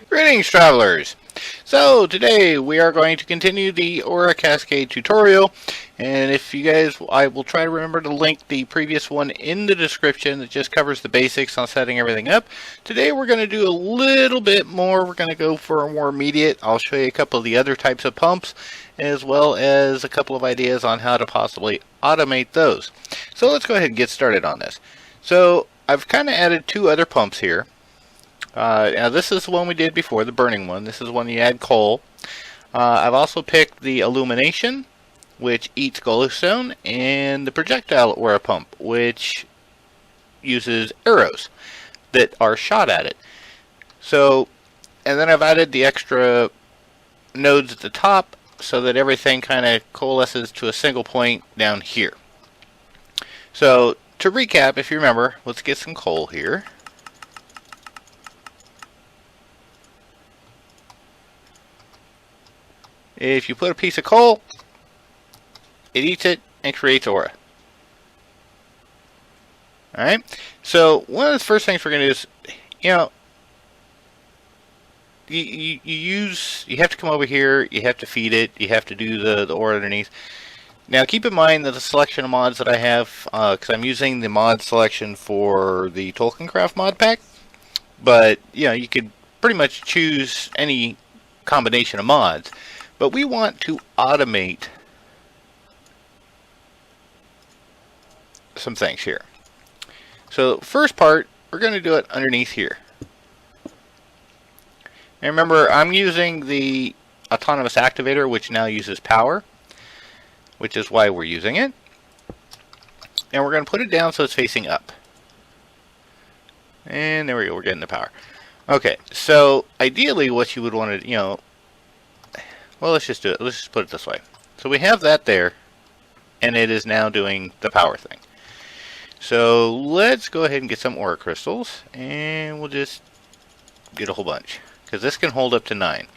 Greetings, travelers! So, today we are going to continue the Aura Cascade tutorial, and if you guys, I will try to remember to link the previous one in the description that just covers the basics on setting everything up. Today we're going to do a little bit more. We're going to go for a more immediate. I'll show you a couple of the other types of pumps, as well as a couple of ideas on how to possibly automate those. So let's go ahead and get started on this. So, I've kind of added two other pumps here. Now this is the one we did before, the burning one. This is when you add coal. I've also picked the illumination, which eats glowstone, and the projectile aura pump, which uses arrows that are shot at it. So, and then I've added the extra nodes at the top so that everything kind of coalesces to a single point down here. So, to recap, if you remember, let's get some coal here. If you put a piece of coal, it eats it and creates aura. Alright, so one of the first things we're going to do is, you have to come over here, you have to feed it, you have to do the aura underneath. Now keep in mind that the selection of mods that I have, because I'm using the mod selection for the Tolkiencraft mod pack, but you could pretty much choose any combination of mods. But we want to automate some things here. So first part, we're going to do it underneath here. And remember, I'm using the autonomous activator, which now uses power, which is why we're using it. And we're going to put it down so it's facing up. And there we go, we're getting the power. Okay, so ideally what you would want to, well, let's just do it. Let's just put it this way. So we have that there, and it is now doing the power thing. So let's go ahead and get some aura crystals, and we'll just get a whole bunch, because this can hold up to 9.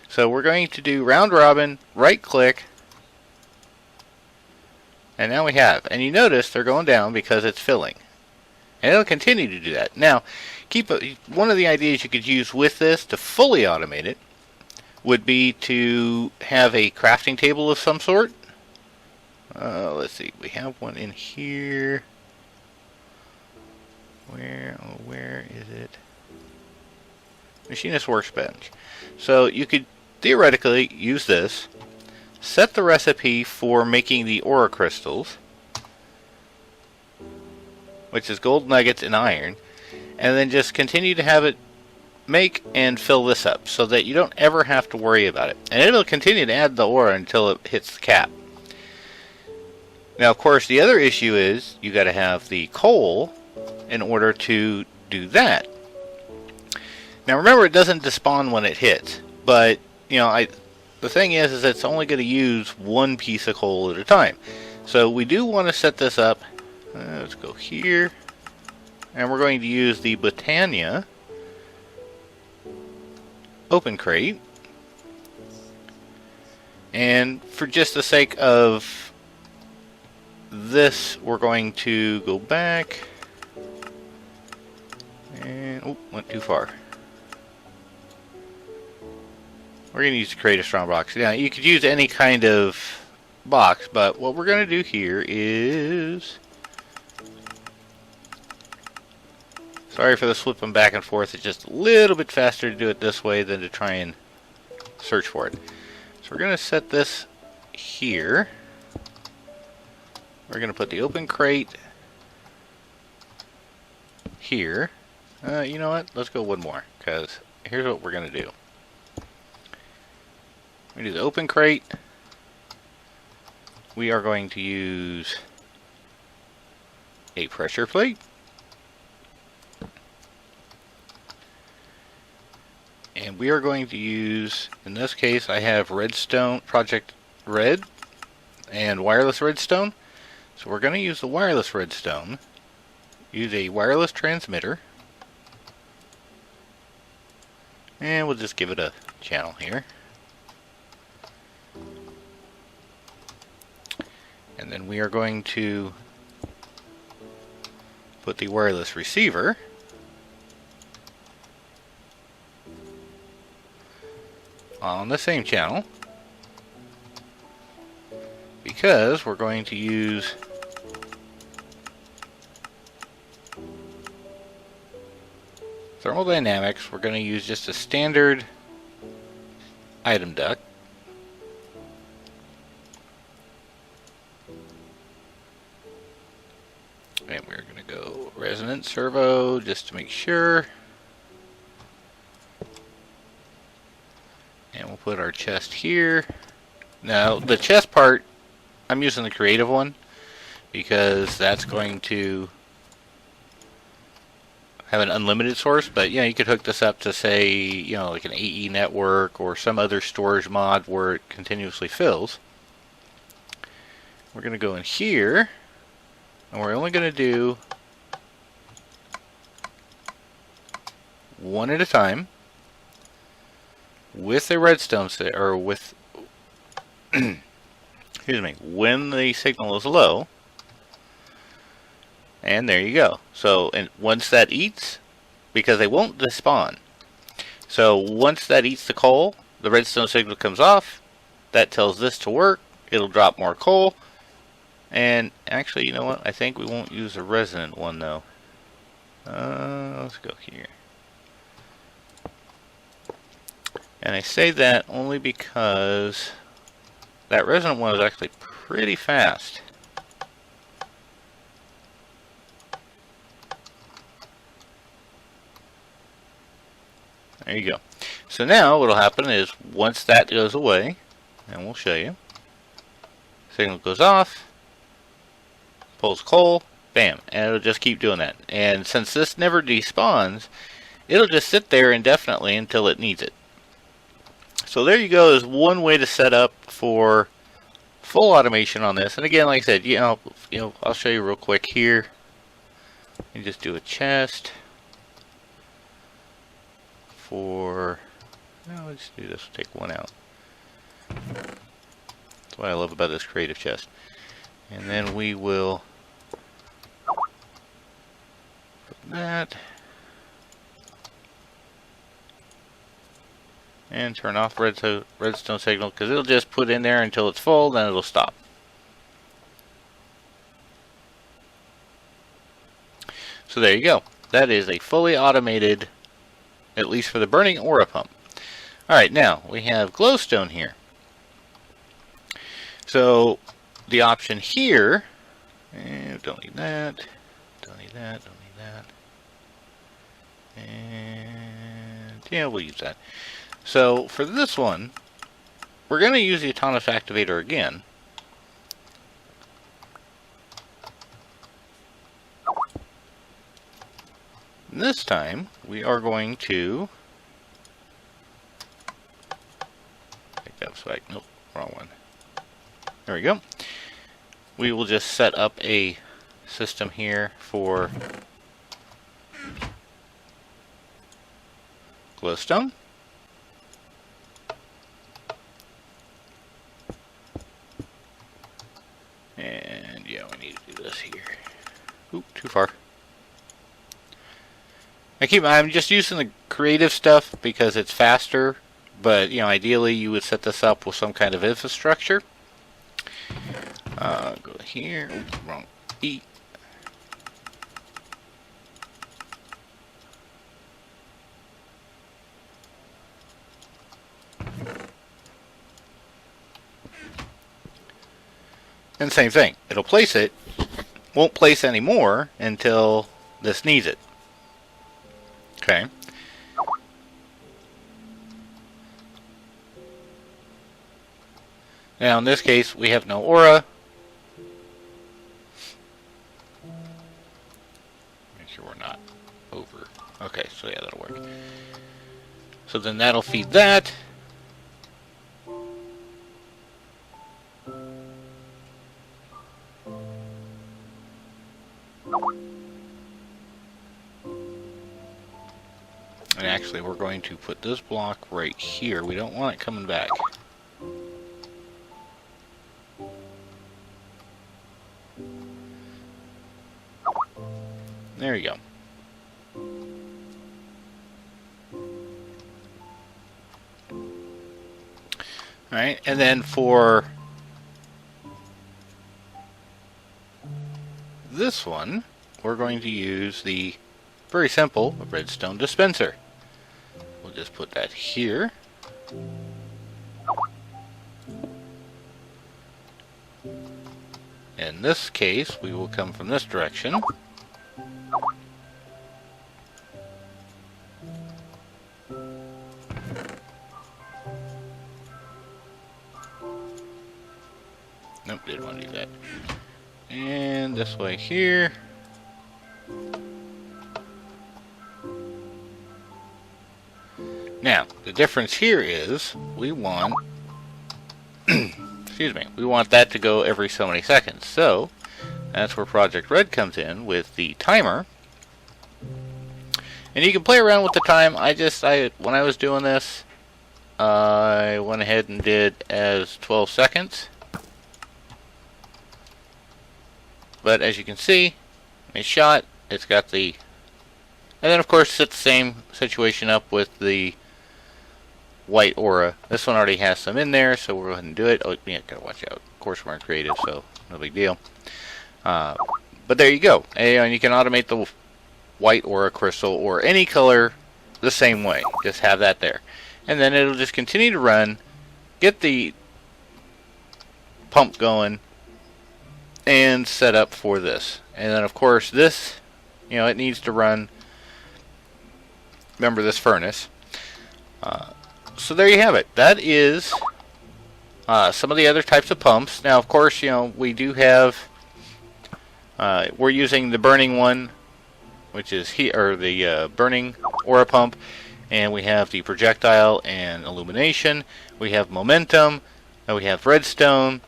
So we're going to do round robin, right click, and now we have. And you notice they're going down because it's filling. And it'll continue to do that. Now, one of the ideas you could use with this to fully automate it would be to have a crafting table of some sort. Let's see, we have one in here. Where is it? Machinist workbench. So you could theoretically use this, set the recipe for making the aura crystals, which is gold nuggets and iron, and then just continue to have it make and fill this up so that you don't ever have to worry about it. And it'll continue to add the aura until it hits the cap. Now, of course, the other issue is you got to have the coal in order to do that. Now, remember, it doesn't despawn when it hits, but the thing is it's only going to use one piece of coal at a time. So we do want to set this up. Let's go here, and we're going to use the Botania open crate, and for just the sake of this, we're going to go back and went too far. We're going to use the create a strong box. Now you could use any kind of box, but what we're going to do here is, sorry for the flipping back and forth, it's just a little bit faster to do it this way than to try and search for it. So we're going to set this here. We're going to put the open crate here. You know what? Let's go one more, because here's what we're going to do. We do the open crate. We are going to use a pressure plate. And we are going to use, in this case, I have redstone, project red, and wireless redstone. So we're going to use the wireless redstone, use a wireless transmitter, and we'll just give it a channel here. And then we are going to put the wireless receiver on the same channel, because we're going to use thermodynamics. We're going to use just a standard item duct. And we're going to go resonance servo just to make sure. And we'll put our chest here. Now, the chest part, I'm using the creative one because that's going to have an unlimited source. But, you know, you could hook this up to, say, you know, like an AE network or some other storage mod where it continuously fills. We're going to go in here. And we're only going to do one at a time with a redstone or with excuse me, when the signal is low. And there you go. So, and once that eats, because they won't despawn. So once that eats the coal, the redstone signal comes off. That tells this to work. It'll drop more coal. And actually, you know what? I think we won't use a resonant one though. Let's go here. And I say that only because that resonant one is actually pretty fast. There you go. So now what'll happen is once that goes away, and we'll show you, signal goes off, pulls coal, bam, and it'll just keep doing that. And since this never despawns, it'll just sit there indefinitely until it needs it. So there you go, is one way to set up for full automation on this. And again, like I said, you know, I'll show you real quick here. You just do a chest for, no, let's do this, we'll take one out. That's what I love about this creative chest. And then we will put that and turn off redstone signal, because it'll just put in there until it's full, then it'll stop. So there you go. That is a fully automated, at least for the burning aura pump. Alright, now we have glowstone here. So the option here, don't need that, don't need that, don't need that, and yeah, we'll use that. So for this one, we're going to use the autonomous activator again. And this time we are going to take that swag. Nope, wrong one. There we go. We will just set up a system here for glowstone. And yeah, we need to do this here. Oop, too far. I'm just using the creative stuff because it's faster, but you know, ideally you would set this up with some kind of infrastructure. Go here. Oops, wrong. E. And same thing. It'll place it. Won't place anymore until this needs it. Okay. Now in this case we have no aura. Make sure we're not over. Okay, so yeah, that'll work. So then that'll feed that. And actually we're going to put this block right here. We don't want it coming back. There you go. Alright, and then for this one, we're going to use the very simple redstone dispenser. We'll just put that here. In this case, we will come from this direction. Nope, didn't want to do that. And this way here. Now, the difference here is we want excuse me, we want that to go every so many seconds. So that's where Project Red comes in with the timer. And you can play around with the time. When I was doing this, I went ahead and did as 12 seconds. But as you can see, it's shot, it's got the... And then of course set the same situation up with the white aura. This one already has some in there, so we'll go ahead and do it. Oh, yeah, gotta watch out. Of course, we're in creative, so no big deal. But there you go. And you can automate the white aura crystal or any color the same way. Just have that there. And then it'll just continue to run, get the pump going, and set up for this. And then of course this, it needs to run, remember this furnace. So there you have it. That is some of the other types of pumps. Now of course, we do have, we're using the burning one, which is here, or the burning aura pump, and we have the projectile and illumination. We have momentum, and we have redstone.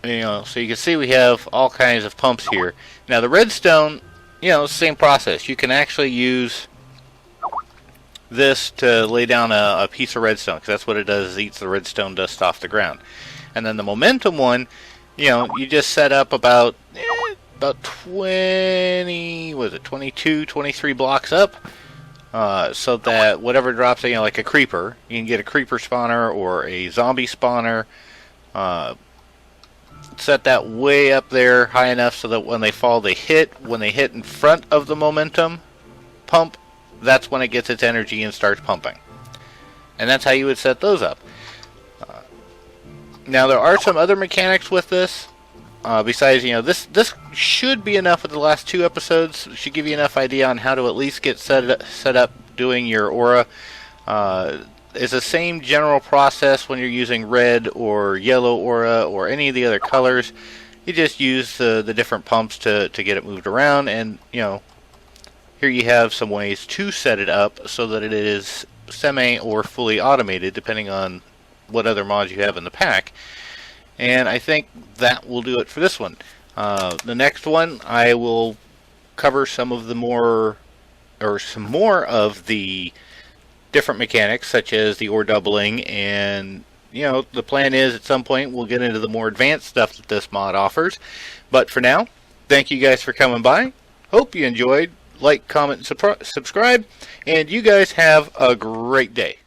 So you can see we have all kinds of pumps here. Now the redstone, same process. You can actually use this to lay down a piece of redstone, because that's what it does, is eats the redstone dust off the ground. And then the momentum one, you just set up about 22, 23 blocks up, so that whatever drops, like a creeper, you can get a creeper spawner or a zombie spawner. Set that way up there high enough so that when they fall, when they hit in front of the momentum pump, that's when it gets its energy and starts pumping. And that's how you would set those up. Now there are some other mechanics with this. Besides, this should be enough with the last 2 episodes. It should give you enough idea on how to at least get set up doing your aura. It's the same general process when you're using red or yellow aura or any of the other colors. You just use the different pumps to get it moved around, and here you have some ways to set it up so that it is semi or fully automated depending on what other mods you have in the pack. And I think that will do it for this one. The next one I will cover some more of the different mechanics, such as the ore doubling, and the plan is at some point we'll get into the more advanced stuff that this mod offers. But for now, thank you guys for coming by. Hope you enjoyed. Like, comment, subscribe, and you guys have a great day.